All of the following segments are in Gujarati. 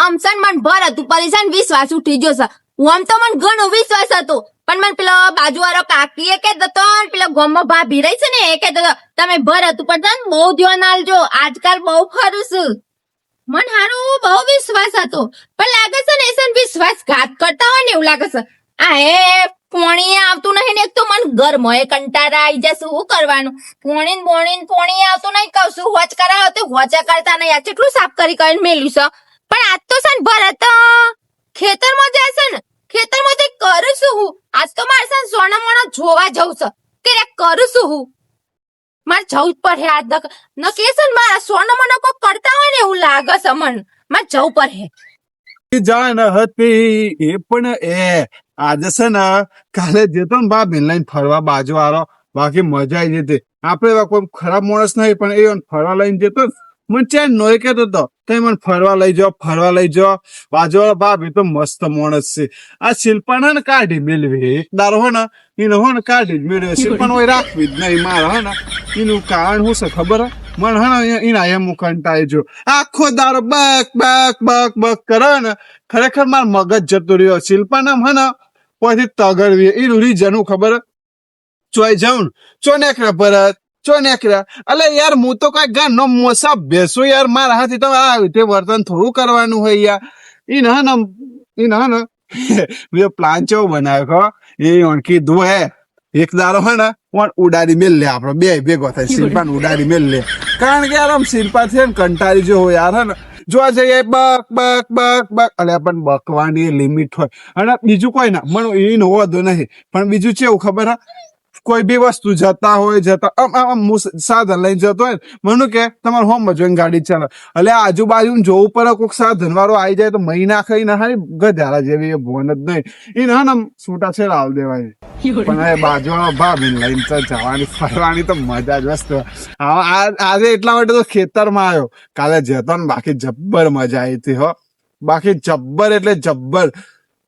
અમસન મન ભર હતું પરેશાન વિશ્વાસ ઉઠી ગયો છે આમ તો મને ઘણો વિશ્વાસ હતો પણ મને પેલો બાજુવાળો કાકી એ કહેતો તો પેલો ગોમમાં ભાભી રહી છે ને એ કહેતો તો તમે ભર હતું પણ બહુ ધ્યાન આલજો આજકાલ બહુ ખરું છું મન હારું બહુ વિશ્વાસ હતો પણ લાગે છે ને એસન વિશ્વાસઘાત કરતા હોય ને એવું લાગે છે આ એ પોણી આવતું નહીં ને એક તો મન ઘરમાં કંટાળા આવી જશે શું કરવાનું પોણી આવતું નહીં કહું છું હોચ કરાવો તો હોચા કરતા નહીં આ કેટલું સાફ કરી કરીને મેલ્યું છે પણ આજ તો છે ને ભરત ખેતરમાં જશે ને ખેતરમાં તો કરું છું હું આજ તો મારે છે સોના મોણા જોવા જવું છે કે કરું છું હું મારે જવું જ પડે આજ ન કે છે ને મારા સોના મોણા કોઈ કરતા હોય ને એવું લાગે છે મન મારે જવું પડે જાણ હતી એ પણ આજે છે ને કાલે જતો ને ભાભી લઈને ફરવા બાજુ વાળો બાકી મજા આવી જતી આપડે કોઈ ખરાબ માણસ નહીં પણ એ ફરવા લઈને જતો મને ચેન નોય કેતો હતો તે મને ફરવા લઈ જાઓ બાજુ વાળો ભાભી તો મસ્ત માણસ છે આ શિલ્પા ને કાઢી મેળવી એક દારો હો ને એને હો ને કાઢી જ મેળવે શિલ્પા હોય રાખવી જ નહીં મારે હે ને એનું કારણ શું છે ખબર મને હે ને એના એમ કંટાળી જો આખો દારો બક બક બક બક કરે ને ખરેખર માર મગજ જતો રહ્યો શિલ્પા નામ હે ને પછી તગડવી એનું રીઝન ખબર ચોય જાઉં ચો નેકરા ભરત ચો નેકરા અલે યાર હું તો કઈ ગાનો મોસા બેસો યાર મારા હાથી તમે આ રીતે વર્તન થોડું કરવાનું હોય યાર એને હે ને મેં પ્લાન ચેવો બનાવ્યો એ ઓણકી દો હે એક દારો હે ને ઉડાડી મેલ લે આપડે બે ભેગો થાય શિલ્પાને ઉડાડી મેલ લે કારણ કે યાર આમ શિલ્પા છે ને કંટાળી જો હોય યાર હે ને જોવા જઈએ બક બક બક બક એટલે પણ બકવાની લિમિટ હોય અને બીજું કોઈ ના મને એ હોતો નહીં પણ બીજું કેવું ખબર હા કોઈ બી વસ્તુ જતા આમ સાધન લઈને જતો હોય મને કે તમારે હોમ જોઈને ગાડી ચાલે એટલે આજુબાજુ જોવું પડે કોઈક સાધન વાળો આવી જાય તો મહિના ખાઈ ના હારી ગધારા જેવી એ ભોન જ નહીં એને હા ને છૂટા છેડા આવ દેવાય પણ હવે બાજુ ભાભી લઈને તો જવાની ફરવાની તો મજા જ વસ્તુ આજે એટલા માટે તો ખેતરમાં આવ્યો કાલે જતો ને બાકી જબ્બર મજા આવી હતી હો બાકી જબ્બર એટલે જબ્બર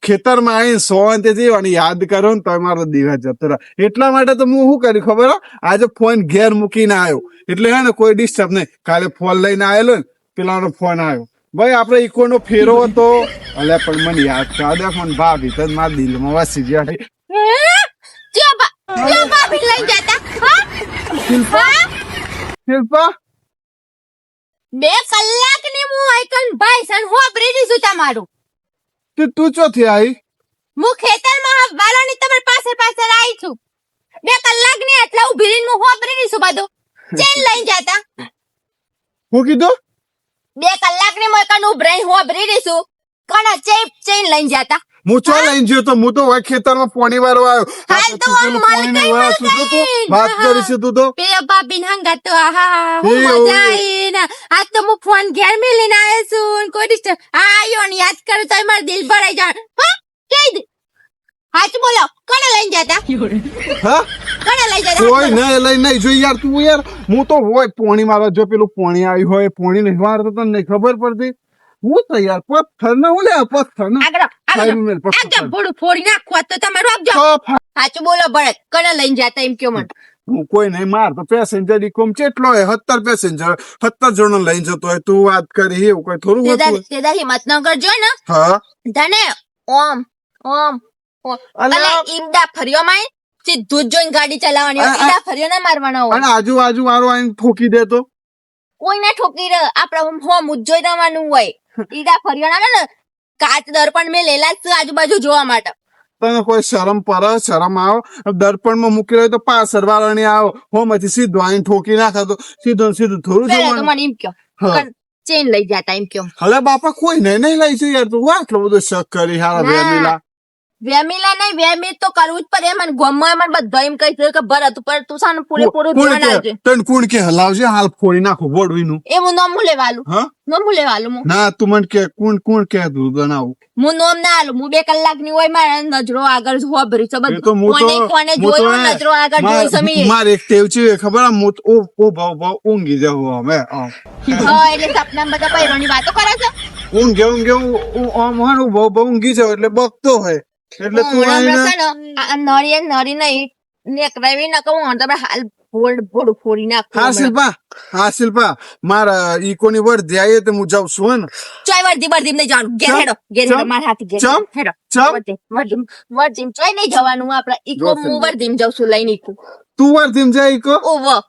ખેતરમાં આવીને સોંતેથી અને યાદ કરો ને તો મારો દિવસ જતો રહે એટલા માટે તો હું શું કર્યું ખબર આજે ફોન ઘેર મૂકીને આવ્યો એટલે હે ને કોઈ ડિસ્ટર્બ નહીં કાલે ફોન લઈને આવેલો ને પેલાનો ફોન આવ્યો ભાઈ આપડે ઈકોનો ફેરો હતો એટલે પણ મને યાદ કરા દે પણ ભાભી તો મારા દિલમાં વાસી ગયા શિલ્પા 2 કલાકની હું આઈકન ભાઈ સન હોબરી દીધું તમારું તું ચોથી આવી હું ખેતરમાં વાળાની તમારી પાસે આવી છું 2 કલાકની એટલે ઉભી રહીને હું હોબરી દીધું બધું ચેન લઈને જતા હું કીધું 2 કલાકની મોકન ઉભરી હોબરી દીધું કોણ ચેન લઈને જતા હું ચો લઈને ગયો તો હું તો ખેતરમાં પાણી વાળો આવ્યો વાત કરીશું તું તો પેલા ભાભી હંગા તો મજા આવી ને આજ તો હું ફોન ઘેર મેલીને આવ્યો છું કોઈ ડિસ્ટર્બ આયો ને યાદ કરું તો મારું દિલ ભરાઈ જાય હા કહી દે હાચ બોલો કોને લઈને જતા હા કોને લઈ જતા કોઈ નહીં લઈ નહીં જોઈ યાર તું યાર હું તો હોય પાણી મારવા જો પેલું પાણી આવ્યું હોય પાણી નહીં મારતો તને ખબર પડતી હું તો યાર પથ્થર ને હું લે પથ્થર ને આગળ ભોડું ફોડી નાખવા તો તમારું આપજો સાચું બોલો ભરત કોને લઈને જતા એમ કયો મને હું કોઈ નહીં માર તો પેસેન્જર ઇકોમ કેટલો હોય 17 પેસેન્જર 17 જણો લઈને જતો હોય તું વાત કરી એવું કોઈ થોડું હતું તેદા હિંમત ન કરજો ને હા તને ઓમ અલે ઈમદા ફરિયો માં સીધું જ જોઈને ગાડી ચલાવવાની હોય ઈમદા ફરિયો ના મારવાનો હોય અને આજુબાજુ વાળો આઈને ઠોકી દે તો કોઈ ના ઠોકી દે આપણે હોમ જોઈ રહેવાનું હોય ઈડા ફરિયો ના ને કાચ દર્પણ મેં લેલા જ આજુબાજુ જોવા માટે તને કોઈ શરમ આવો દર્પણ માં મૂકી રહ્યો તો પાછળ વાળાની આવો હોમાંથી સીધું આઈને ઠોકી નાખે તો સીધું થોડું મને એમ કયો ચેન લઈ જતા એમ કયો હવે બાપા કોઈ નહીં લઈ છે યાર તું આટલો બધો શક કરી હારા વેમીલા નહીં વેમી તો કરવું જ પડે મને ગમમાં મને બધા એમ કહી કે ભરત ઉપર તું સાનું પૂરેપૂરું ધ્યાન આપજે તને કોણ કે હલાવજે હાલ ફોડી નાખો બોડવીનું એ હું નોમ લેવાલું નોમ લેવાલું ના તું મને કે કોણ કે તું બનાવું હું નોમ ના આલું હું 2 કલાકની હોય મારા નજરો આગળ હોબરી છે બધું કોને જોયું નજરો આગળ જોઈ સમી મારે એક ટેવ છે ખબર આ ઓ ભાવ ઊંઘી જાવ અમે હા એટલે સપના બધા પૈરોની વાતો કરે છે ઊંઘે મારું ભાવ ઊંઘી જાવ એટલે બકતો હોય એટલે તું નરી નહીં નેકરાવી ન કહું તમે હાલ ભોળું ફોડી નાખું હા હમણાં. શિલ્પા, હા શિલ્પા, મારા ઈકોની વર્ધી આવી તો હું જાઉં છું હે ને. ચોય વર્ધી નહીં જવાનું. ઘેર ચમ? હેડો, ઘેર હેડો, ચમ? મારા હાથે ઘેર ચમ? હેડો. ચમ? વર્ધીમ ચોય નહીં જવાનું આપણે. ઈકો જોશે હું ને. વર્ધીમ જાઉં છું લઈને ઈકો. તું વર્ધીમ જાય ઈકો? ઓવો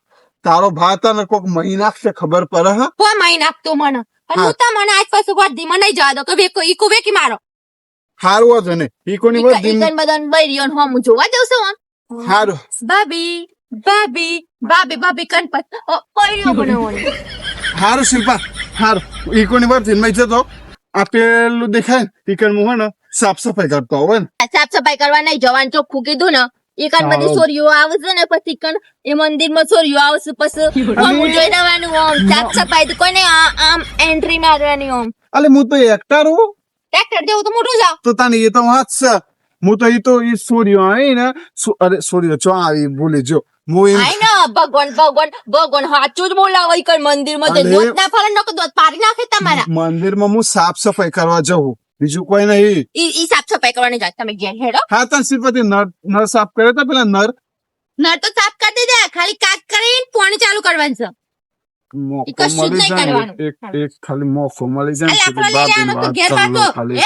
તારો ભાત ને કોક મહિના છે ખબર પડે હા? કો મહી નાખતો મને. અને હા. હું તો મને આજ પાછું વર્ધીમ નહીં જવા દો કે ઈકો વેકી મારો. હારું હતો ને ઈકોની વર્ધીમ. ઈકન બધાને બૈરીઓ ને હું જોવા જઉં છું આમ. હારું. ભાભી કનપત બૈરીઓ બનાવવાની. હારું શિલ્પા, હારું. ઈકોની વર્ધીમ માં જતો આ પેલું દેખાય ને ઈકન હું હે ને સાફ સફાઈ કરતો હોય ને. સાફ સફાઈ કરવા નહીં જવાનું ચોખ્ખું કીધું ને. ઈકન બધી હારું. ચોરીઓ આવશે ને પછી ઈકન એ મંદિર માં ચોરીઓ આવશે પછી હું જોઈ દેવાનું આમ સાફ સફાઈ તો કોઈને આમ એન્ટ્રી મારવાની આમ. અલે હું તો એકટા રહું ટ્રેક્ટર જેવું તો મોટું જાવ. તો તને એ તો વાત છે. હું તો એ તો એ સોરીઓ આવી ને અરે સોરીઓ ચો આવી ભૂલી જો હું એમ આઈ ને ભગવાન સાચું જ બોલાવો ઈકન મંદિર માં અરે. દોત ના ફાલે નકો દોત પાડી નાખે તમારા. મંદિરમાં હું સાફ સફાઈ કરવા જવું બીજું કોઈ નહીં. ઈ સાફ સફાઈ કરવાની જાય તમે ઘેર હેડો. હા તને શ્રીપતિ નર સાફ કર્યો તો પેલા નર નર તો સાફ કરી દીધા ખાલી કાક કરીને પાણી ચાલુ કરવાનું છે. મોકો કશું જ મળી નહીં જાય ને, કરવાનું. એક ખાલી મોકો મળી જાય આ ને લાકડો તો લઈ બાપીને લેવાનો તો વાત ઘેર કરી લઉં પાછો. ખાલી.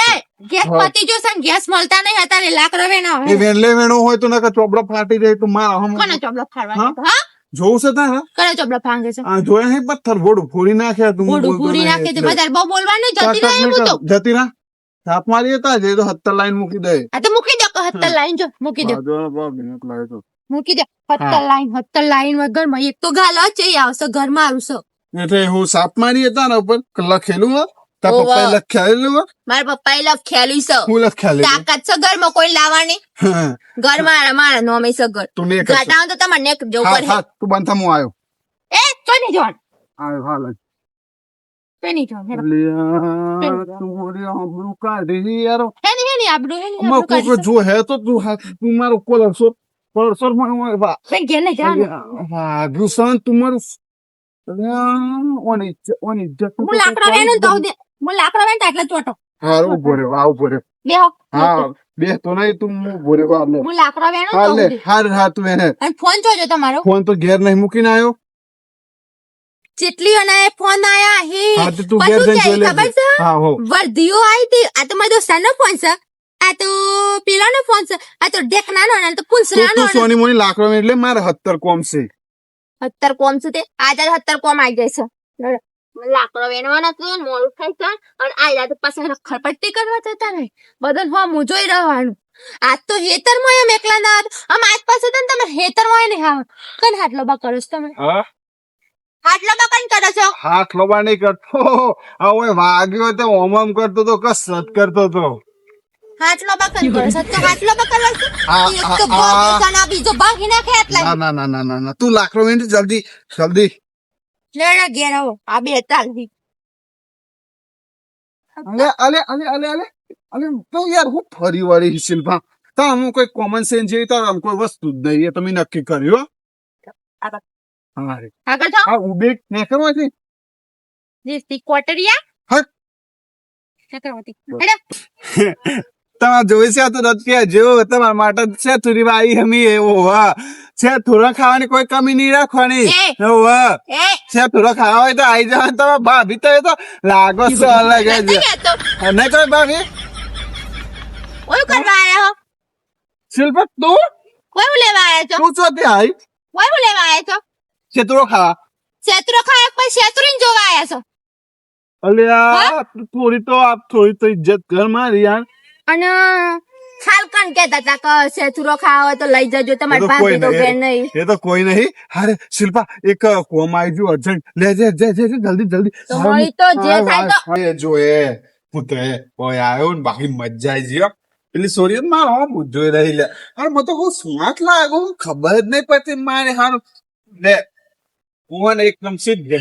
ગેસ હા. પતી જશે ને ગેસ મળતા નહીં અત્યારે લાકડો વેના એ વેણલે વેણો હોય તો નકર ચોપડો ફાટી જાય તો મારા હમ કોને ચોબલો ફાડવાનો હા? હતો, હા જોવું છે તારે કોને ચોબલો ફાંગે છે આ જોયા હે પથ્થર ભોડું ફોડી નાખ્યા તું મોઢું પૂરી નાખે તે વધારે બહુ બોલવાનું જતી રહે હું તો. જતી રા સાપ મારી હતા જે તો હત્તર લાઈન મૂકી દે આ તો મૂકી દો હત્તર લાઈન જો મૂકી દો બાજુવાળા બાપ એને લાવ્યો તો. મૂકી દો હત્તર લાઈન વગર માં એક તો ગાલ જ એ આવશે ઘરમાં આવશે. એટલે હું સાપ મારી હતા ને ઉપર લખેલું હો તાર ઓવા. પપ્પાએ લખેલું હો મારા પપ્પા એ લખેલું છે હું લખેલું તાકાત છે ઘરમાં કોઈ લાવવાની ઘર મારા નોમે છે ઘર તું ને કરશે ઘટાવ તો તમારે નેક જવું હા પડે. હા તું બંધા હું આવ્યો એ તો નહીં જવાનું આવ્યો હાલ જ. તો નહીં જવાનું હેડો. અલિયા, તું મારી આબરૂ કાઢી યાર હેની આબરૂ અમાર કોક જો હે તો તું હાથ તું મારો કોલર સોર માં વાહ ઘેર નહીં જવાનું. વાગ્યું સન તું મારું ઓની ઇજ્જત હું લાકડા વેણું તો હું લાકડા વેણતા એટલે ચોટો હારું ઉભો રે વાહ ઉભો રે બેહો હા બે તો નહીં તું ઉભો રે વાહ લે હું લાકડા વેણું હા તો લે હા તું એને અને ફોન જોજો તમારો ફોન તો ઘેર નહીં મૂકીને આવ્યો જેટલી અને ફોન આયા હે હા તો તું ઘેર પાછું જઈને જોઈ કે ખબર લેજે છે હા હો વર્ધીઓ આવી હતી આ તો મારો દોસ્તારનો ફોન છે આ તો પેલાનો ફોન છે આ તો ઢેકનાનો અને આ તો તું પુલસરાનો સોની મોની લાકડો એટલે મારે 70 કોમ છે હત્તર કોમ છે તે આજે 70 કોમ આવી જાય છે લાકડો વેણવાનો હતો ને મોડું થાય છે અને આયા તો પાછા રખડપટ્ટી કરવા જતા ને બધાને હો હું જોઈ રહેવાનું આજ તો હેતરમાં એમ એકલા ના આમ આજ પાસે તો તમે હેતરમાં નહીં હા કન હાટલો બા કરો છો તમે હા હાટલો બા કન કરો છો હાથ લોબા નહીં કરતો હવે વાગ્યો તો ઓમ કરતો તો કસરત કરતો તો હાટલો બા કન કરો છો તો હાટલો બા કરો છો આ, એક તો આ, ભાગ આ. એકાના બીજો ભાગી નાખે એટલા ના ના ના ના ના ના તું લાકડો વેણી જલ્દી જલ્દી લેડા ઘેર આવો આ બે તાલથી અલે અલે અલે અલે અલે અલે તો યાર હું ફરી વળી શિલ્પા તા હું કોઈ કોમન સેન્સ જેવી તાર આમ કોઈ વસ્તુ જ નહીં એ તમે નક્કી કર્યું હો? હા રે આગળ જાઓ આ ઉભે ને કરવાથી જીસ્તી કોટરિયા હટ. ચક્રવર્તી હેડો તમારે જોઈ છે તો રત્યા જેવો તમારા માટે છે તુરી વાઈ હમી એવો વાહ છે થોડા ખાવાની કોઈ કમી નહીં રાખવાની એ. વાહ એ છે થોડા ખાવા હોય તો આવી જવાનું તમે ભાભી તો એ તો લાગો છો અલગ જ નથી કહેતો નહીં કોઈ ભાભી ઓય કરવા આયા હો શિલ્પા તું કોઈ લેવા આયા છો તું ચોથી આવી કોઈ લેવા આયા છો ચેતરો ખાવા શેત્રો ખાયા પછી શેત્રુને જોવા આયા છો અલ્યા થોડી તો ઇજ્જત કર મારી યાર અને ખાલકન કહેતા હતા કે શેત્રો ખાવા હોય તો લઈ જજો એ તમારી તો કોઈ પાસે તો ઘેર નહીં નહીં એ તો કોઈ નહીં અરે શિલ્પા એક કોમ આવી ગયું અર્જન્ટ લે જે જલ્દી જલ્દી તો વળી તો જે થાય તો હા, એ જો એ પુત્ર ઓય આવ્યો ને બાકી મજા આવી ગયો પેલી સોરી મારો હું જોઈ રહી લે અરે મને તો બહુ સ્માર્ટ લાગુ ખબર જ નહીં પડતી મારે હારું લે હું એકદમ સીધ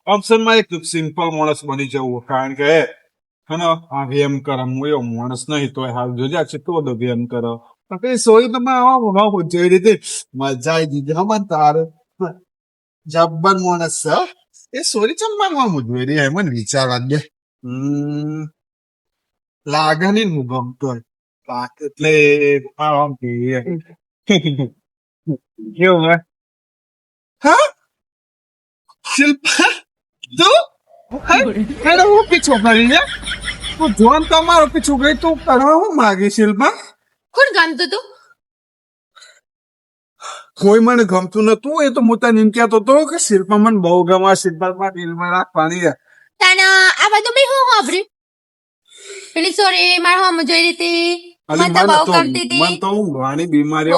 ઓપ્શન માં એકદમ સિમ્પલ માણસ બની જવું કારણ કે હે આ વેમ કરે હું એવો માણસ નહીં તો હાલ જોજે છે તો બધો વેમ કરો બાકી સોરી તમે હું જોઈ રીતે મજા આવી દીધી હમણાં તારે જબ્બર માણસ છે એ સોરી ચંબામાં હું જોઈ રહી એમ વિચારવા દે લાગે નહીં હું ગમતો હોય બાકી એટલે આમ કેવું હોય હા શિલ્પા તું અરે હું પીછો કરી લે તું જોન તમારો પીછું ગઈ તું કરવા હું માગી શિલ્પા કોણ ગમતું તું કોઈ મને ગમતું નતું એ તો હું તને એમ કહેતો હતો કે શિલ્પા મને બહુ ગમે શિલ્પામાં દિલમાં રાખવાની છે. તને આ બધું બી હું વાપર્યું પેલી સોરી મારા હોમ જોઈ હતી અને મને તો બહુ ગમતી મને હતી તો ઊંઘવાની બીમારી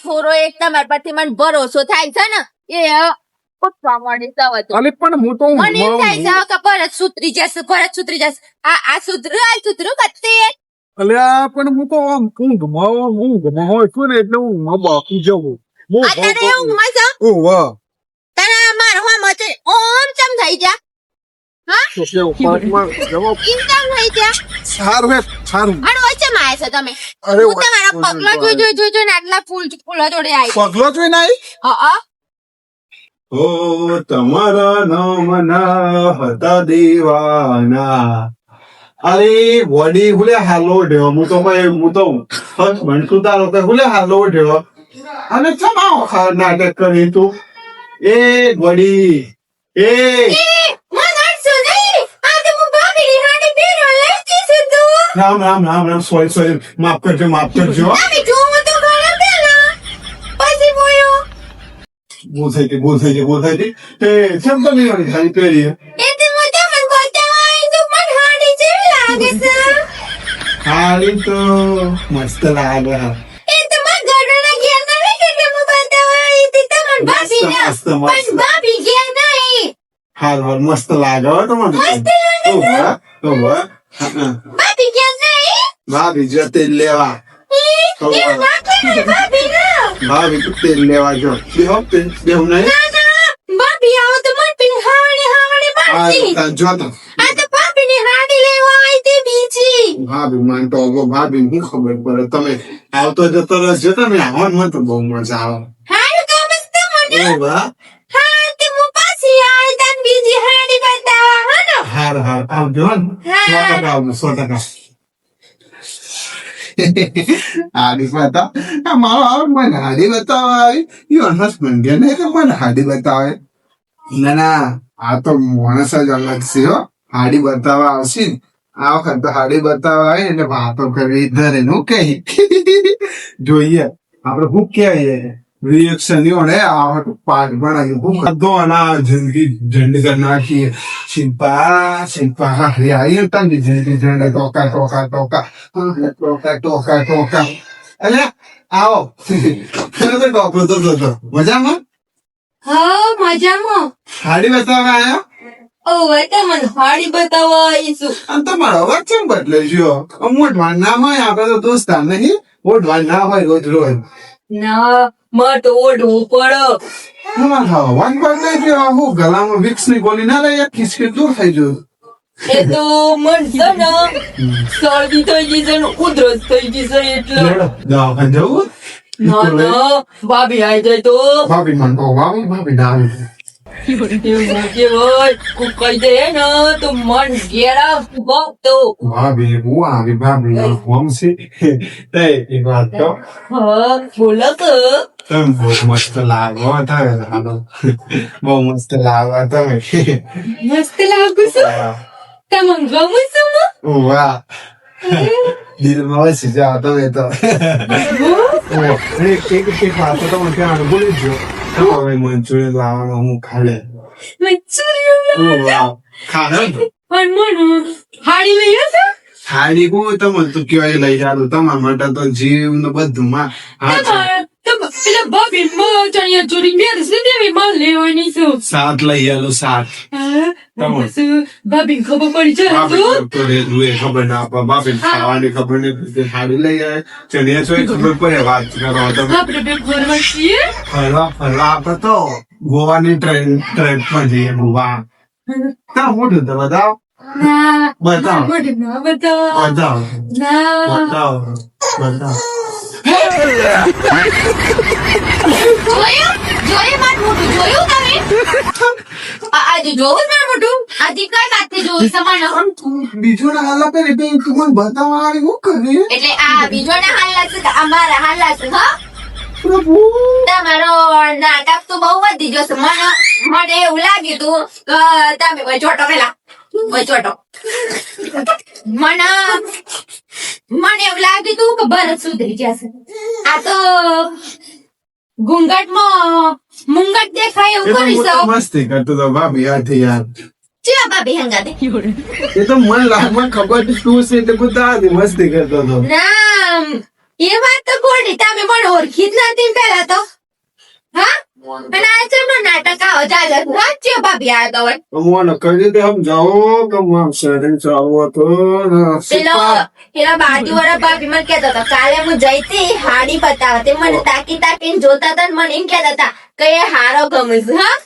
થોરો એક તમારા પરથી મને ભરોસો થાય છે ને એ પૂછવા મળી જાવ તો અરે પણ હું તો મને એમ થાય છે કે ભરત સુધરી જશે આ સુધરું કત્તી અલ્યા પણ હું તો આમ ઊંઘમાં હોય છું ને એટલે ઊંઘમાં બાકી જવું અત્યારે એવું મજા વાહ તને મારો હોમ છે ઓમ ચમ થઈ જા તો કેવું પાકમાં જવાબ ઇમ ચમ થઈ જા સારું અને હોય છે માયા છે તમે અરે હું તમારા પગલા જોઈ ને આટલા ફૂલો જોડે આવી પગલો જોઈ નાઈ હા ઓ તમારા નામના હતા દીવાના અરે વડી હુલે હાલો ઢેવો હું તો ભણતું તારો કે હુલે હાલો ઢેવો અને ચમાવો નાટક કરી તું એ વડી એ રામ સોરી માફ કરજો ભૂલ થઈ ગઈ એ કેમ તમે વાળી સાડી પહેરી હારી તો મસ્ત લાગે હા હાર મસ્ત લાગે હો તમને ભાભી જો તેલ લેવા ભાભી તું તેલ લેવા જો બેહું નહીં જો તો ભાભી માનતો ભાભી હું ખબર પડે તમે આવતો જતો રહેજો તમે આવવાનું મને તો બહુ મજા આવે વાહ હાર આવજો ને 100% હાડી બતાવ મારો આવે મને હાડી બતાવે યુ હસબન્ડ ગયા નહીં તો મને હાડી બતાવે ના આ તો માણસ જ અલગ છે હો હાડી બતાવવા આવશે ને આ વખત તો હાડી બતાવવા આવે એટલે વાતો કરવી ધરે નું કઈ જોઈએ આપડે શું કહેવાય રિએક્શન ને આ પાઠ બનાવ્યું હું બધો ના જિંદગી ઝંડ કરી નાખીએ શિલ્પા હરિયાળી તંગી જિંદગી ઝંડ ટોકા એટલે આવો ટોકરો તો મજામાં હા મજામાં હાડી બતાવવા આવ્યા મને હાડી બતાવવા આવીશું અને તમારો અવાજ કેમ બદલે છે મોઢવાન ના હોય આપડે તો દોસ્તાર નહીં મોઢવાન ના હોય રોજ ના મારે તો ઓઢવું પડે અવાજ બદલે છે હું ગળામાં વિક્સ ની ગોળી ના લઈ ખીચકી દૂર થઈ જયું એ તો મન છે ને શરદી થઈ ગઈ છે ને ઉધરસ થઈ ગઈ છે એટલે દવાખાને જવું ના ભાભી આવી જાય તો ભાભી મન તો ભાભી ના આવી કહી દે ને તો મન ઘેરા ફૂગતો ભાભી હું આવી ભાભી હોમ છે તે એ વાત તો હા બોલો કે તમે બહુ મસ્ત લાગો તમે બહુ મસ્ત લાગો તમે મસ્ત લાગુ છું તમને ગમું છું વાહ દિલમાં વસી જાઓ તમે તો એક વાત તો તમે ત્યાં ભૂલી જ તમારે મંચુરિયન લાવવાનો હું ખાલે મંચુરિયન ખાને પણ મને હાડી લઈ આવશો હાડી કો તમે તો કેવાય લઈ જાડું તમારા માટે તો જીવ ને બધું માં પેલા ભાભી માં ચણિયા ચોરી મેં સુદેવી માં લેવાની છું સાત લઈ આલો સાત ભાભી ખબર પડી જાય તો ખબર ના આપે બાપી ખાવાની ખબર નહીં હાડી લઈ આવે ચણિયા ચોરી ખબર પડે વાત કરો તમે આપણે બે ફરવા છીએ ફરવા આપડે તો ગોવાની ટ્રેન માં જઈએ ગોવા ત્યાં મોટું તો બતાવો ના બતાવો મોઢું ના બતાવો બતાવો ના બતાવો જોયું મારું મોઢું જોયું તમે આજે જોવું મારું મોઢું આજે કઈ સાથે જોયું સમાન બીજો ના હાલ આપે એટલે તું મને બતાવવા આવી હું કરે એટલે આ બીજો ના હાલ લાગશે કે અમારા હાલ લાગશે હા પ્રભુ તમારો નાટક તો બહુ વધી જશે. મને એવું લાગ્યું તું કે તમે વચોટો પેલા વચોટો. મને એવું લાગ્યું તું કે ભરત સુધરી જશે. આ તો ઘૂંઘટમાં મુંગટ દેખાય એ એવું તો કરીશ. હું તો મસ્તી કરતો હતો ભાભી હાથી યાર. ચા ભાભી હંગાતે. એ તો મને ખબર હતી તું છે એટલે બધા હાથી મસ્તી કરતો હતો. ના એ વાત તો ખોટી. તમે પણ ઓળખી જ નથી પેલા તો. હા અને આ ચમનો નાટક આવો ચાલે છે. હા ચા ભાભી આ તો હોય. હું કરી દે હમ જાઓ કે હું આમ શહેર ચાલુ હતો પેલા બાજુવાળા ભાભી મને કહેતા હતા કાલે હું જઈતી હાડી બતાવવા. તે મને તાકીને જોતા હતા ને મને એમ કહેતા હતા કે એ હારો ગમે છે. હા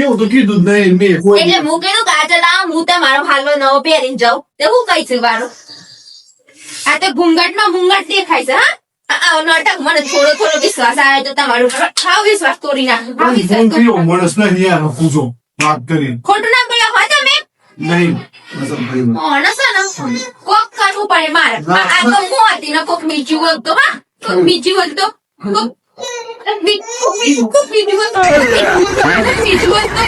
એવું તો કીધું જ નહીં મેં કોઈ એટલે હું કીધું કે આજે લાવ હું તમારો હાલવો નવો પહેરીને જાઉં. તે હું કહીશું વારો. આ તો ઘૂંઘટમાં મુંગટ દેખાય છે. હા આવો નાટક મને થોડો વિશ્વાસ આવે તો તમારો આવો વિશ્વાસ તોડી નાખો. આવો વિશ્વાસ હું તોડી કયો માણસ નહીં યાર પૂછો વાત કરી ખોટું ના બોલ્યા હોય તમે. નહીં મતલબ ભાઈ માણસ છે ને કોક કરવું પડે મારે. આ તો હું હતી ને કોક બીજું હોત તો. હા કોક બીજું હોત તો કોક બીજું હોત તો બીજું હોત તો